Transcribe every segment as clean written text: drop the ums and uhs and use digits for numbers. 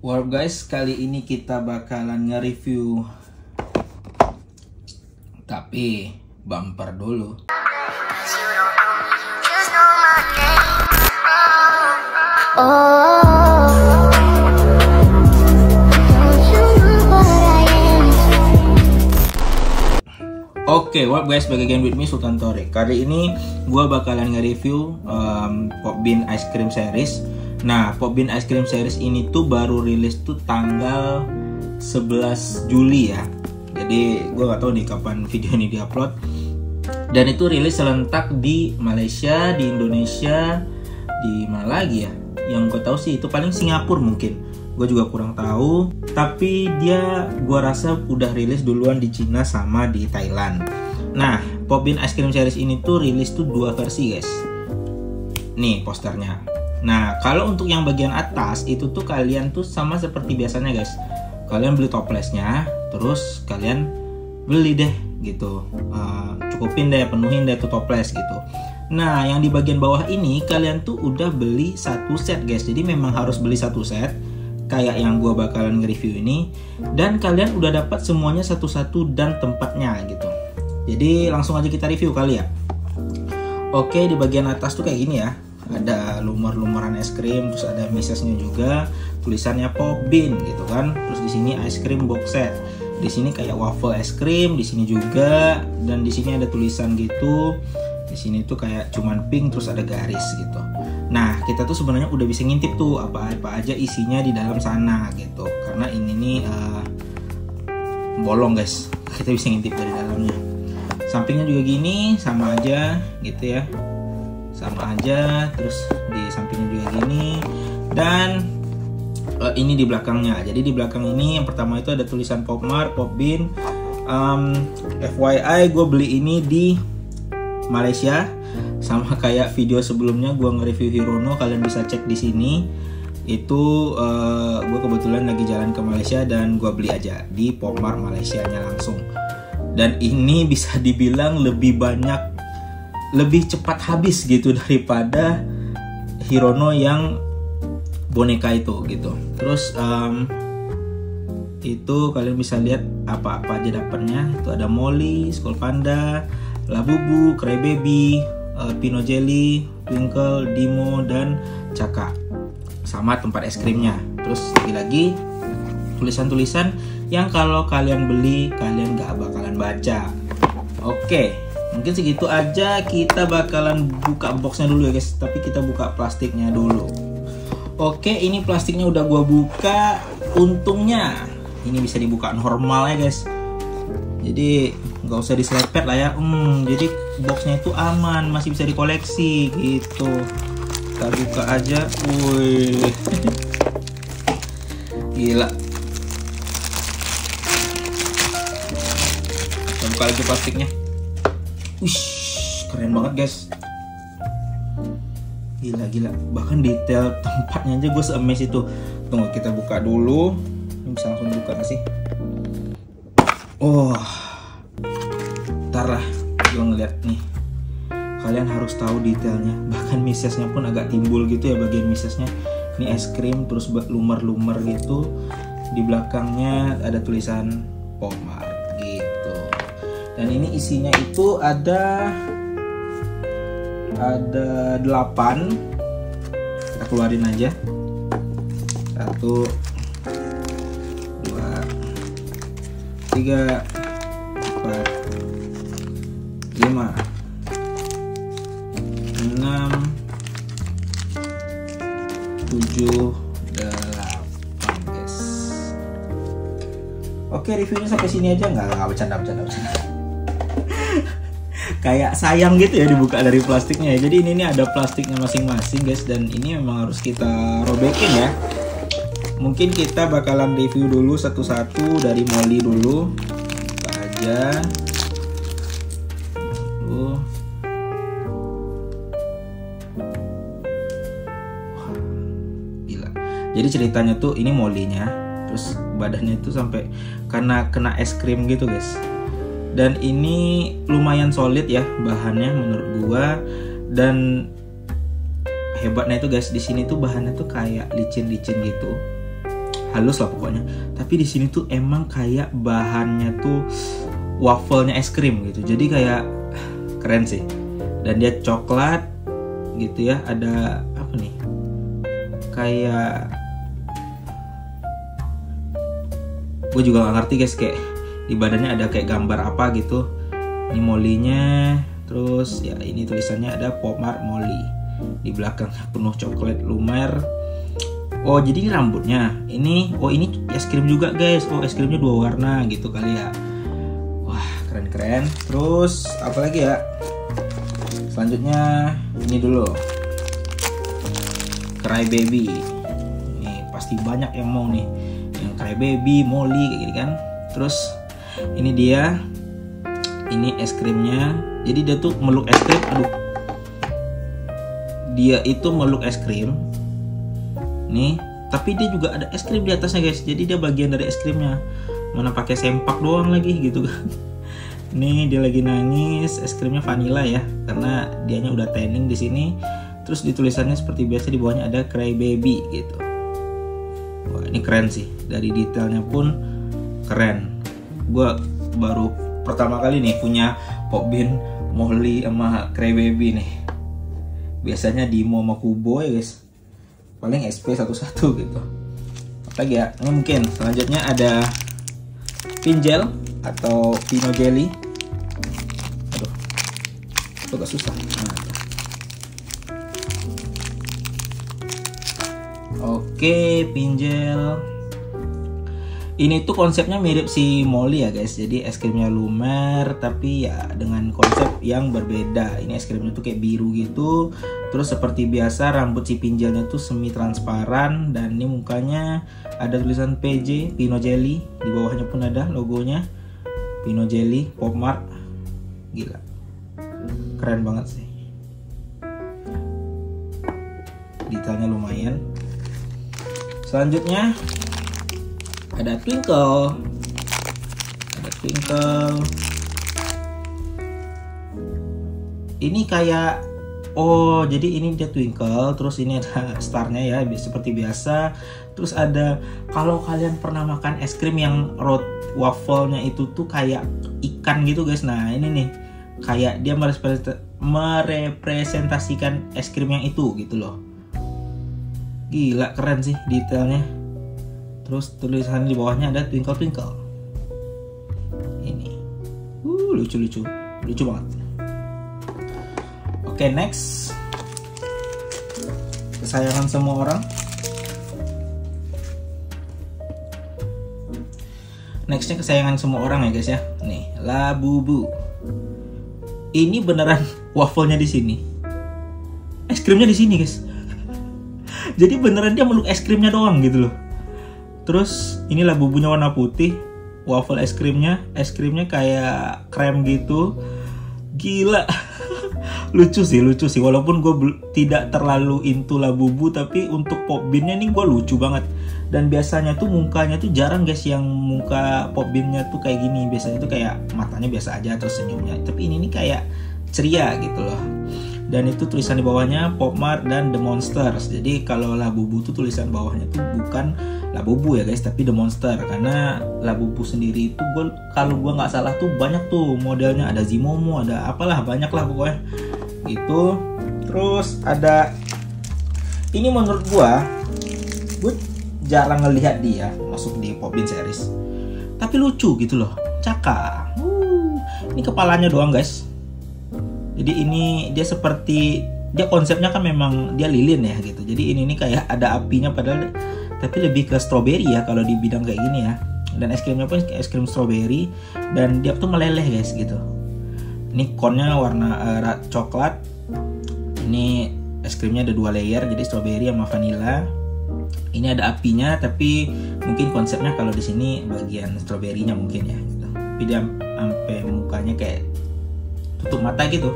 Well guys, kali ini kita bakalan nge-review, tapi bumper dulu. Oke, what guys, back again with me Sultan Torik. Kali ini gua bakalan nge-review Pop Bean Ice Cream Series. Nah, Pop Bean Ice Cream Series ini tuh baru rilis tuh tanggal 11 Juli ya. Jadi gue gak tahu nih kapan video ini diupload. Dan itu rilis serentak di Malaysia, di Indonesia, di mana lagi ya? Yang gue tahu sih itu paling Singapura mungkin. Gue juga kurang tahu. Tapi dia gue rasa udah rilis duluan di Cina sama di Thailand. Nah, Pop Bean Ice Cream Series ini tuh rilis tuh 2 versi guys. Nih posternya. Nah, kalau untuk yang bagian atas itu tuh kalian tuh sama seperti biasanya guys. Kalian beli toplesnya, terus kalian beli deh gitu. Cukupin deh, penuhin deh tuh toples gitu. Nah, yang di bagian bawah ini kalian tuh udah beli satu set guys. Jadi memang harus beli satu set kayak yang gua bakalan nge-review ini. Dan kalian udah dapat semuanya satu-satu dan tempatnya gitu. Jadi langsung aja kita review kali ya. Oke, di bagian atas tuh kayak gini ya. Ada lumar-lumaran es krim, terus ada misesnya juga, tulisannya Pop Bean gitu kan. Terus di sini ice cream box set. Di sini kayak waffle es krim, di sini juga, dan di sini ada tulisan gitu. Di sini tuh kayak cuman pink terus ada garis gitu. Nah, kita tuh sebenarnya udah bisa ngintip tuh apa-apa aja isinya di dalam sana gitu. Karena ini nih bolong guys. Kita bisa ngintip dari dalamnya. Sampingnya juga gini, sama aja gitu ya. Sama aja, terus di sampingnya juga gini, dan ini di belakangnya. Jadi di belakang ini yang pertama itu ada tulisan Pop Mart, Pop Bean. FYI gue beli ini di Malaysia, sama kayak video sebelumnya gue nge-review Hirono, kalian bisa cek di sini. Itu gue kebetulan lagi jalan ke Malaysia dan gue beli aja di Pop Mart Malaysianya langsung. Dan ini bisa dibilang lebih cepat habis gitu daripada Hirono yang boneka itu gitu. Terus itu kalian bisa lihat apa-apa aja dapatnya. Itu ada Molly, Skull Panda, Labubu, Cry Baby, Pino Jelly, Twinkle, Dimo, dan Caka. Sama tempat es krimnya. Terus lagi-lagi tulisan-tulisan yang kalau kalian beli kalian gak bakalan baca. Oke, mungkin segitu aja. Kita bakalan buka boxnya dulu ya guys. Tapi kita buka plastiknya dulu. Oke, ini plastiknya udah gua buka. Untungnya ini bisa dibuka normal ya guys. Jadi nggak usah diselepet lah ya. Jadi boxnya itu aman, masih bisa dikoleksi gitu. Kita buka aja. Wih, gila. Kita buka lagi plastiknya. Wish, keren banget guys. Gila. Bahkan detail tempatnya aja gue se-amaze itu. Tunggu, kita buka dulu. Ini bisa langsung dibuka gak sih? Oh, ntar lah gue ngeliat nih. Kalian harus tahu detailnya. Bahkan misesnya pun agak timbul gitu ya, bagian misesnya. Ini es krim terus lumar-lumar gitu. Di belakangnya ada tulisan Pop Mart gitu. Dan ini isinya itu ada 8. Kita keluarin aja. 1 2 3 4 5 6 7 8 guys. Oke, reviewnya sampai sini aja. Nggak bercanda. Kayak sayang gitu ya dibuka dari plastiknya ya. Jadi ini ada plastiknya masing-masing guys. Dan ini memang harus kita robekin ya. Mungkin kita bakalan review dulu satu-satu. Dari Molly dulu. Buka aja. Wah, gila. Jadi ceritanya tuh ini Molly-nya. Terus badannya itu sampai karena kena es krim gitu guys. Dan ini lumayan solid ya bahannya menurut gua. Dan hebatnya itu guys, di sini tuh bahannya tuh kayak licin-licin gitu, halus lah pokoknya. Tapi di sini tuh emang kayak bahannya tuh wafelnya es krim gitu. Jadi kayak keren sih. Dan dia coklat gitu ya. Ada apa nih? Kayak gue juga gak ngerti guys, kayak di badannya ada kayak gambar apa gitu. Ini Molly-nya. Terus ya ini tulisannya ada Pop Mart Molly. Di belakangnya penuh coklat lumer. Oh jadi ini rambutnya. Ini es krim juga guys. Oh es krimnya 2 warna gitu kali ya. Wah keren-keren. Terus apa lagi ya? Selanjutnya ini dulu, Cry Baby. Nih pasti banyak yang mau nih, yang Cry Baby, Molly kayak gini kan. Terus ini dia. Ini es krimnya. Jadi dia tuh meluk es krim. Aduh. Dia itu meluk es krim. Nih, tapi dia juga ada es krim di atasnya guys. Jadi dia bagian dari es krimnya. Mana pakai sempak doang lagi gitu kan. Nih dia lagi nangis. Es krimnya vanilla ya, karena dianya udah tanning di sini. Terus di tulisannya seperti biasa di bawahnya ada Cry Baby gitu. Wah, ini keren sih. Dari detailnya pun keren. Gua baru pertama kali nih punya Popbean Molly sama Cry Baby nih. Biasanya Dimo sama Kubo ya guys, paling SP 11 gitu. Apalagi ya, ini mungkin selanjutnya ada Pinjel atau Pino Jelly. Aduh, itu agak susah. Nah, oke, Pinjel. Ini tuh konsepnya mirip si Molly ya guys. Jadi es krimnya lumer tapi ya dengan konsep yang berbeda. Ini es krimnya tuh kayak biru gitu. Terus seperti biasa rambut si Pinjelnya tuh semi transparan. Dan ini mukanya ada tulisan PJ, Pino Jelly. Di bawahnya pun ada logonya Pino Jelly, Pop Mart. Gila, keren banget sih. Detailnya lumayan. Selanjutnya ada Twinkle. Ini kayak, oh jadi ini dia Twinkle. Terus ini ada starnya ya seperti biasa. Terus ada, kalau kalian pernah makan es krim yang wafelnya itu tuh kayak ikan gitu guys. Nah ini nih kayak dia merepresentasikan es krim yang itu gitu loh. Gila keren sih detailnya. Terus tulisan di bawahnya ada Twinkle Twinkle. Ini lucu banget. Oke, next, kesayangan semua orang. Nextnya kesayangan semua orang ya guys ya. Nih, Labubu. Ini beneran wafelnya di sini, es krimnya di sini guys. Jadi beneran dia meluk es krimnya doang gitu loh. Terus ini Labubunya warna putih, waffle es krimnya kayak krem gitu. Gila. lucu sih. Walaupun gue tidak terlalu into Labubu, tapi untuk Popbean-nya nih gue lucu banget. Dan biasanya tuh mukanya tuh jarang guys yang muka Popbean-nya tuh kayak gini. Biasanya tuh kayak matanya biasa aja terus senyumnya. Tapi ini nih kayak ceria gitu loh. Dan itu tulisan di bawahnya Pop Mart dan The Monsters. Jadi kalau Labubu tuh tulisan bawahnya tuh bukan Labubu ya guys, tapi The Monster. Karena Labubu sendiri itu kalau gue nggak salah tuh banyak tuh modelnya. Ada Zimomo, ada apalah, banyak lah pokoknya gitu. Terus ada ini, menurut gue jarang ngelihat dia masuk di Popbean series, tapi lucu gitu loh, cakap. Ini kepalanya doang guys. Jadi ini dia seperti, dia konsepnya kan memang dia lilin ya gitu. Jadi ini nih kayak ada apinya padahal, tapi lebih ke strawberry ya kalau di bidang kayak gini ya. Dan es krimnya pun es krim strawberry dan dia tuh meleleh guys gitu. Ini konnya warna coklat. Ini es krimnya ada 2 layer, jadi strawberry sama vanilla. Ini ada apinya, tapi mungkin konsepnya kalau di sini bagian strawberry-nya mungkin ya gitu. Tapi dia sampai mukanya kayak tutup mata gitu.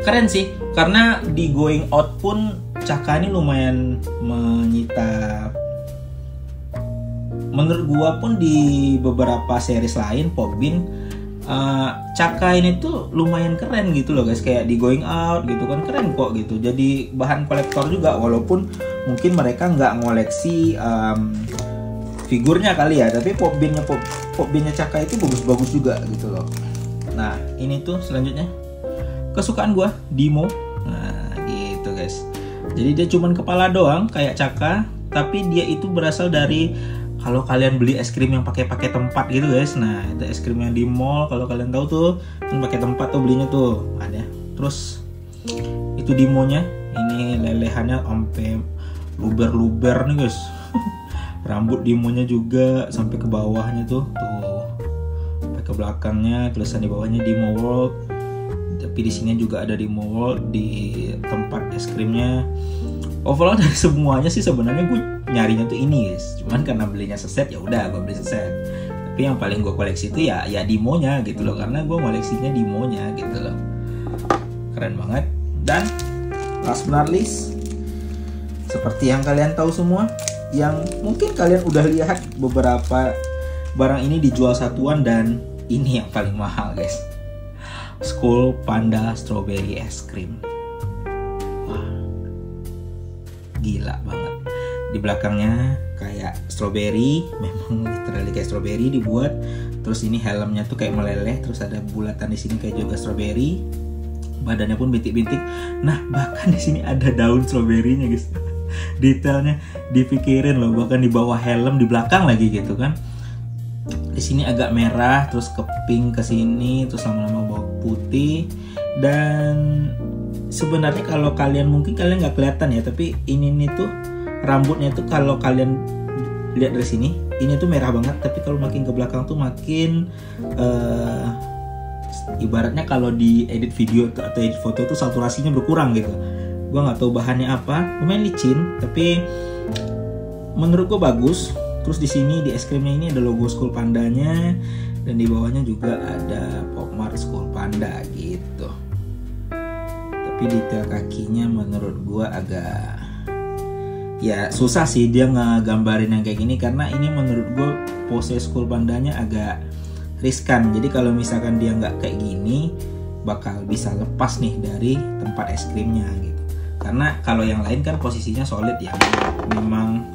Keren sih, karena di Going Out pun Caka ini lumayan menyita. Menurut gua pun di beberapa series lain Popbean, Caka ini tuh lumayan keren gitu loh guys. Kayak di Going Out gitu kan keren kok gitu. Jadi bahan kolektor juga, walaupun mungkin mereka nggak ngoleksi figurnya kali ya, tapi pop binnya Chaka itu bagus-bagus juga gitu loh. Nah ini tuh selanjutnya kesukaan gua, Dimo. Nah gitu guys, jadi dia cuman kepala doang kayak Chaka, tapi dia itu berasal dari, kalau kalian beli es krim yang pakai tempat gitu guys. Nah itu es krim yang di mall, kalau kalian tahu tuh pakai tempat tuh belinya tuh ada. Terus itu Dimonya, ini lelehannya sampai luber nih guys. Rambut Dimonya juga sampai ke bawahnya tuh sampai ke belakangnya, tulisan di bawahnya Dimo World. Tapi di sini juga ada Dimo World di tempat es krimnya. Overall dari semuanya sih sebenarnya gue nyarinya tuh ini guys, cuman karena belinya seset ya udah gue beli seset. Tapi yang paling gue koleksi itu ya Dimonya gitu loh, karena gue koleksinya Dimonya gitu loh. Keren banget. Dan last but not least, seperti yang kalian tahu semua, yang mungkin kalian udah lihat beberapa barang ini dijual satuan, dan ini yang paling mahal guys, Skull Panda Strawberry Es Krim. Wah, gila banget. Di belakangnya kayak strawberry, memang literally kayak strawberry dibuat. Terus ini helmnya tuh kayak meleleh, terus ada bulatan di sini kayak juga strawberry. Badannya pun bintik-bintik. Nah bahkan di sini ada daun strawberry-nya guys. Detailnya dipikirin loh, bahkan di bawah helm di belakang lagi gitu kan. Di sini agak merah, terus ke pink ke sini, terus lama-lama bawah putih. Dan sebenarnya kalau kalian mungkin kalian nggak kelihatan ya, tapi ini nih tuh rambutnya tuh kalau kalian lihat dari sini, ini tuh merah banget. Tapi kalau makin ke belakang tuh makin ibaratnya kalau di edit video atau edit foto tuh saturasinya berkurang gitu. Gua nggak tahu bahannya apa, lumayan licin, tapi menurut gua bagus. Terus di sini di es krimnya ini ada logo Skull Pandanya, dan di bawahnya juga ada Pop-Mart Skull Panda gitu. Tapi detail kakinya menurut gua agak ya susah sih dia ngegambarin yang kayak gini, karena ini menurut gua pose Skull Pandanya agak riskan. Jadi kalau misalkan dia nggak kayak gini bakal bisa lepas nih dari tempat es krimnya gitu. Karena kalau yang lain kan posisinya solid ya, memang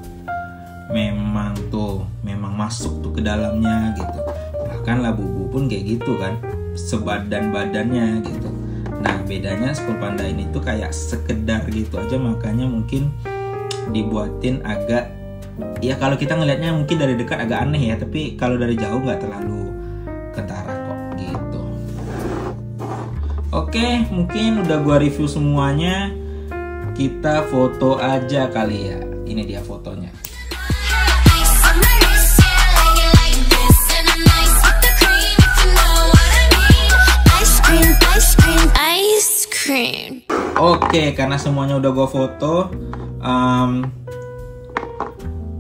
masuk tuh ke dalamnya gitu. Bahkan Labubu pun kayak gitu kan, sebadan-badannya gitu. Nah bedanya Skull Panda ini tuh kayak sekedar gitu aja, makanya mungkin dibuatin agak, ya kalau kita ngelihatnya mungkin dari dekat agak aneh ya, tapi kalau dari jauh nggak terlalu ketara kok gitu. Oke, mungkin udah gua review semuanya. Kita foto aja kali ya. Ini dia fotonya. Oke, karena semuanya udah gue foto,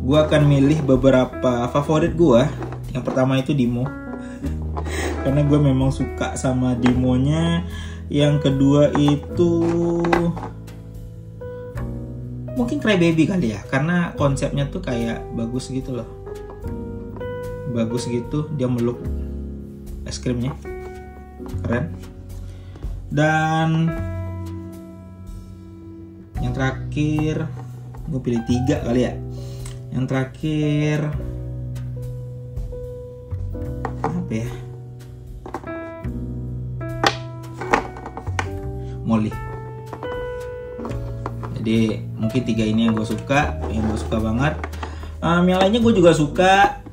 gue akan milih beberapa favorit gue. Yang pertama itu Dimo, karena gue memang suka sama Dimonya. Yang kedua itu mungkin Crybaby kali ya, karena konsepnya tuh kayak bagus gitu loh, bagus gitu, dia meluk es krimnya, keren. Dan yang terakhir gue pilih 3 kali ya. Yang terakhir apa ya, Molly. Jadi mungkin 3 ini yang gue suka banget. Yang lainnya gue juga suka.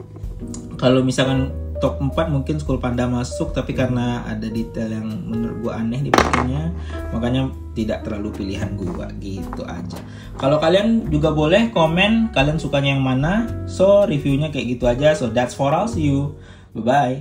Kalau misalkan top 4 mungkin Skull Panda masuk, tapi karena ada detail yang menurut gue aneh di bagiannya, makanya tidak terlalu pilihan gue gitu aja. Kalau kalian juga boleh komen kalian sukanya yang mana. So reviewnya kayak gitu aja. So that's for all, see you, bye bye.